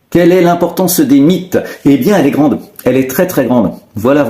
Quelle est l'importance des mythes? Eh bien, elle est grande. Elle est très très grande. Voilà.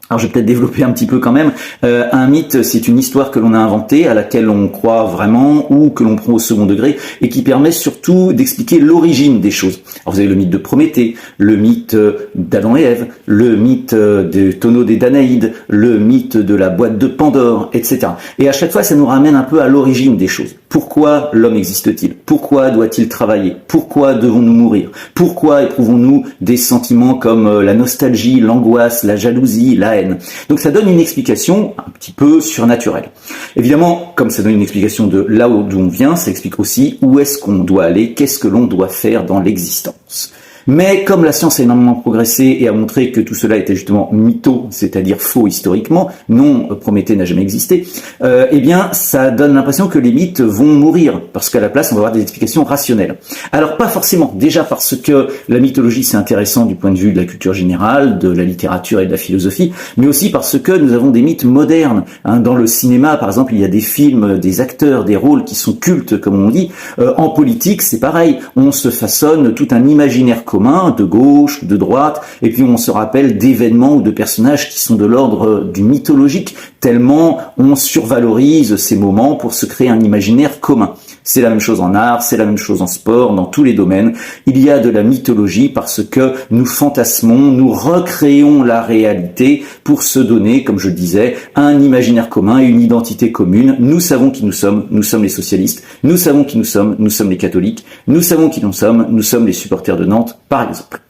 Alors je vais peut-être développer un petit peu quand même. Un mythe, c'est une histoire que l'on a inventée, à laquelle on croit vraiment ou que l'on prend au second degré et qui permet surtout d'expliquer l'origine des choses. Alors vous avez le mythe de Prométhée, le mythe d'Adam et Ève, le mythe des tonneaux des Danaïdes, le mythe de la boîte de Pandore, etc. Et à chaque fois, ça nous ramène un peu à l'origine des choses. Pourquoi l'homme existe-t-il? Pourquoi doit-il travailler? Pourquoi devons-nous mourir? Pourquoi éprouvons-nous des sentiments comme la nostalgie, l'angoisse, la jalousie, la haine? Donc ça donne une explication un petit peu surnaturelle. Évidemment, comme ça donne une explication de là d'où on vient, ça explique aussi où est-ce qu'on doit aller, qu'est-ce que l'on doit faire dans l'existence. Mais comme la science a énormément progressé et a montré que tout cela était justement mytho, c'est-à-dire faux historiquement, non, Prométhée n'a jamais existé, eh bien ça donne l'impression que les mythes vont mourir, parce qu'à la place on va avoir des explications rationnelles. Alors pas forcément, déjà parce que la mythologie c'est intéressant du point de vue de la culture générale, de la littérature et de la philosophie, mais aussi parce que nous avons des mythes modernes. Dans le cinéma par exemple, il y a des films, des acteurs, des rôles qui sont cultes comme on dit. En politique c'est pareil, on se façonne tout un imaginaire commun, de gauche, de droite, et puis on se rappelle d'événements ou de personnages qui sont de l'ordre du mythologique, tellement on survalorise ces moments pour se créer un imaginaire commun. C'est la même chose en art, c'est la même chose en sport, dans tous les domaines. Il y a de la mythologie parce que nous fantasmons, nous recréons la réalité pour se donner, comme je le disais, un imaginaire commun et une identité commune. Nous savons qui nous sommes les socialistes. Nous savons qui nous sommes les catholiques. Nous savons qui nous sommes les supporters de Nantes, par exemple.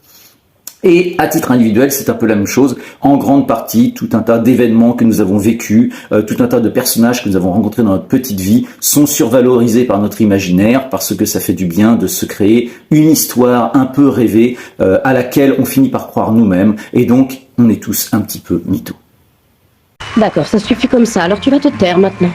Et à titre individuel, c'est un peu la même chose. En grande partie, tout un tas d'événements que nous avons vécus, tout un tas de personnages que nous avons rencontrés dans notre petite vie sont survalorisés par notre imaginaire parce que ça fait du bien de se créer une histoire un peu rêvée à laquelle on finit par croire nous-mêmes. Et donc, on est tous un petit peu mythos. D'accord, ça suffit comme ça. Alors tu vas te taire maintenant.